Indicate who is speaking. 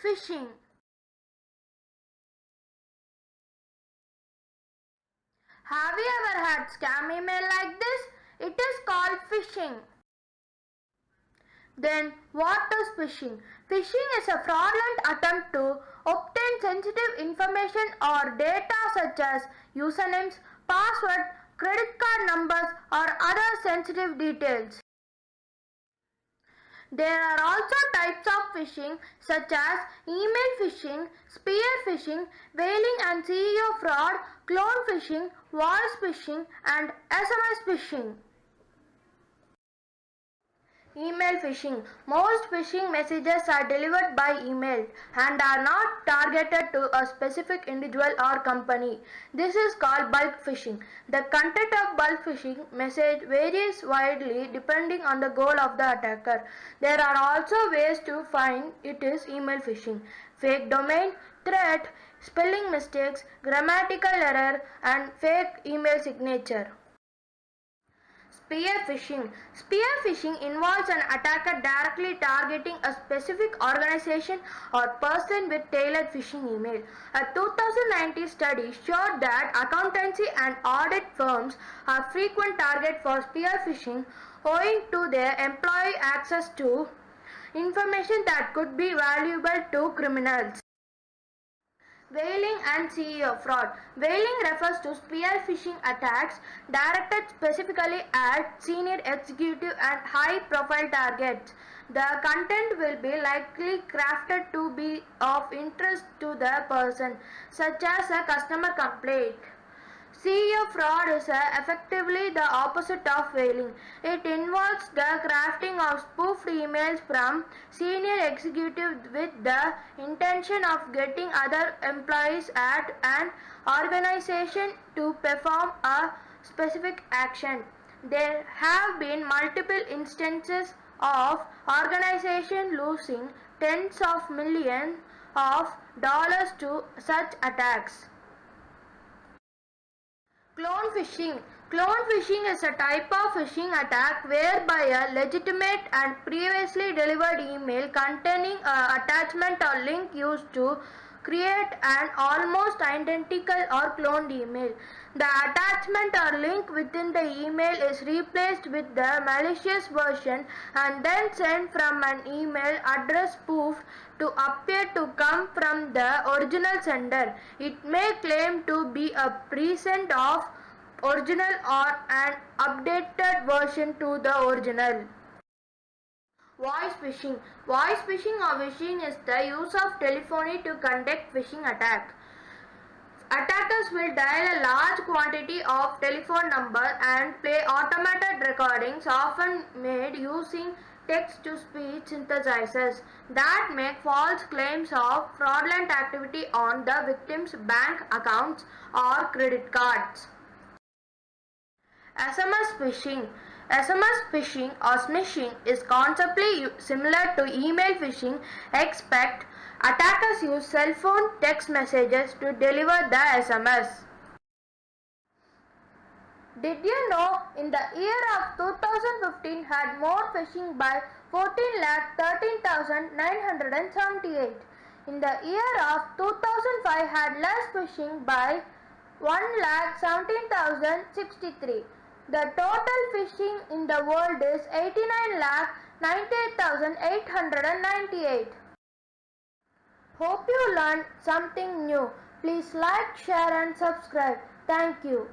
Speaker 1: Phishing. Have you ever had scam email like this? It is called phishing. Then what is phishing? Phishing is a fraudulent attempt to obtain sensitive information or data such as usernames, password, credit card numbers or other sensitive details. There are also types of phishing such as email phishing, spear phishing, whaling and CEO fraud, clone phishing, voice phishing and SMS phishing. Email phishing. Most phishing messages are delivered by email and are not targeted to a specific individual or company. This is called bulk phishing. The content of bulk phishing message varies widely depending on the goal of the attacker. There are also ways to find it is email phishing. Fake domain, threat, spelling mistakes, grammatical error and fake email signature. Spear phishing. Spear phishing involves an attacker directly targeting a specific organization or person with tailored phishing email. A 2019 study showed that accountancy and audit firms are frequent targets for spear phishing owing to their employee access to information that could be valuable to criminals. Whaling and CEO fraud. Whaling refers to spear phishing attacks directed specifically at senior executive and high-profile targets. The content will be likely crafted to be of interest to the person, such as a customer complaint. CEO fraud is effectively the opposite of whaling. It involves the crafting of spoofed emails from senior executives with the intention of getting other employees at an organization to perform a specific action. There have been multiple instances of organizations losing tens of millions of dollars to such attacks. Clone phishing. Clone phishing is a type of phishing attack whereby a legitimate and previously delivered email containing an attachment or link used to create an almost identical or cloned email. The attachment or link within the email is replaced with the malicious version and then sent from an email address spoofed to appear to come from the original sender. It may claim to be a present of original or an updated version to the original. Voice phishing. Voice phishing or phishing is the use of telephony to conduct phishing attack. Attackers will dial a large quantity of telephone number and play automated recordings often made using text-to-speech synthesizers that make false claims of fraudulent activity on the victim's bank accounts or credit cards. SMS phishing. SMS phishing or smishing is conceptually similar to email phishing, except attackers use cell phone text messages to deliver the SMS. Did you know in the year of 2015 had more phishing by 14,13,978. In the year of 2005 had less phishing by 1,17,063. The total phishing in the world is 89,98,898. Hope you learned something new. Please like, share and subscribe. Thank you.